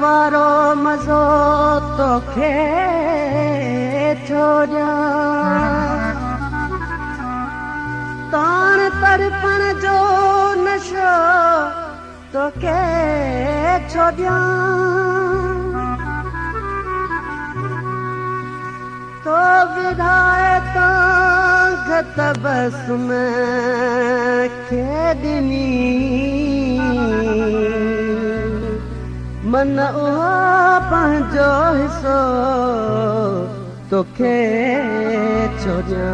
वारो मज़ो तोखे छोड़िया ताण तड़पण जो नशो तोखे छोड़िया तो विधाए तांग तबस में खेदनी मन उहो पंहिंजो हिस्सो तोखे छोड़िया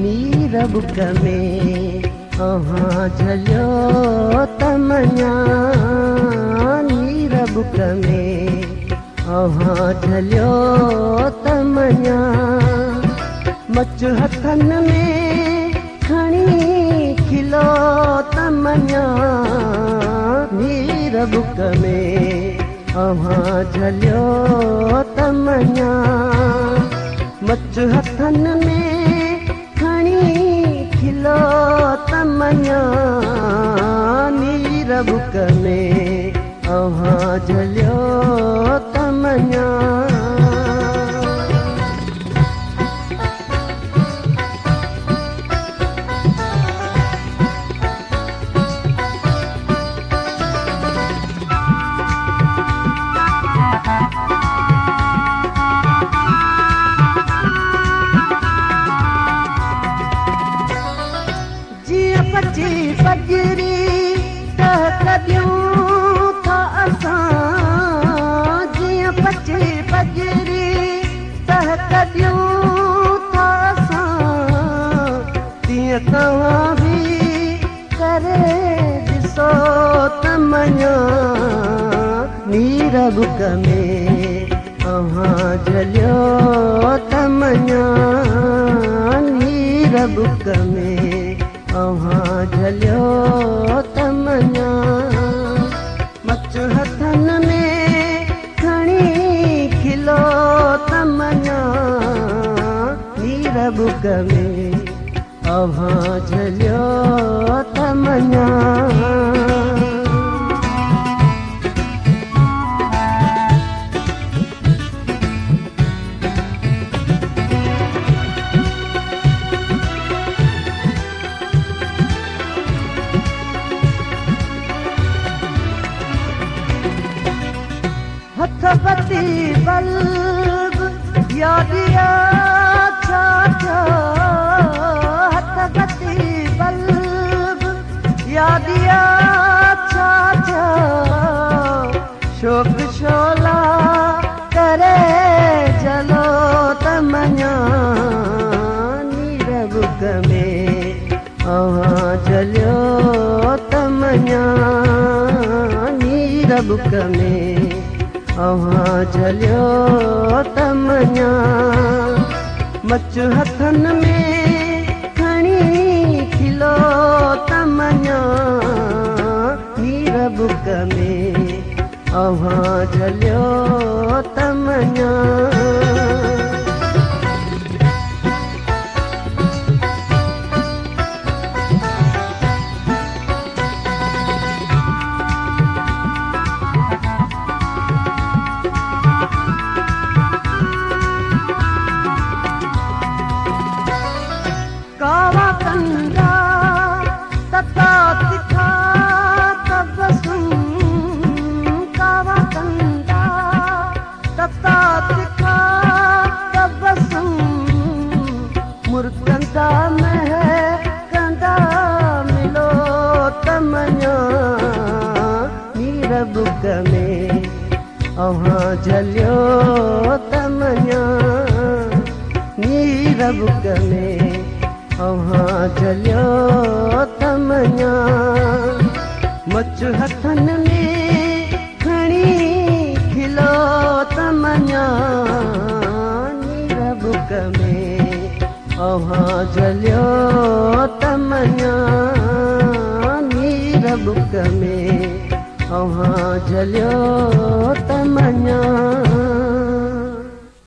मीर बुक में झलियो तमन्या मीर बुक में झलियो तमन्या मच हथन में खणी खिलो तमन्या मीर बुक में झलियो तमन्या मच हथन में खिलो तमन्या नीर बुक में झलियो तमन्या पची बजरी तह कदियूं था असां जीअं पची बजरी तह कदियूं था असां तीअं तव्हां बि करे ॾिसो तमन्या नीर बुक में झलियो तमन्या नीर बुक में झलियो तमन्या मच हथन में खणी खिलो तमन्या नीर बुक में झलियो तमन्या हथपति बल्ब यादिया छा हथपति बल्ब यादिया छा शोक शोला करे जलो तमन्या नीर बुक में झलियो तमन्या नीर बुक में झलियो तमन्या मच हथन में खणी खिलो तमन्या नीर बुक में झलियो तमन्या कावा कंदा तता तिखा तबसुम कावा कंदा तता तिखा तबसुम मुर्कंदा में कंदा मिलो तमन्या नीर बुक में झलियो तमन्या नीर बुक में झलियो तमन्या मच हथन में खणी खिलो तमन्या नीर बुक में झलियो तमन्या बुक में अव्हां झलियो त मञा।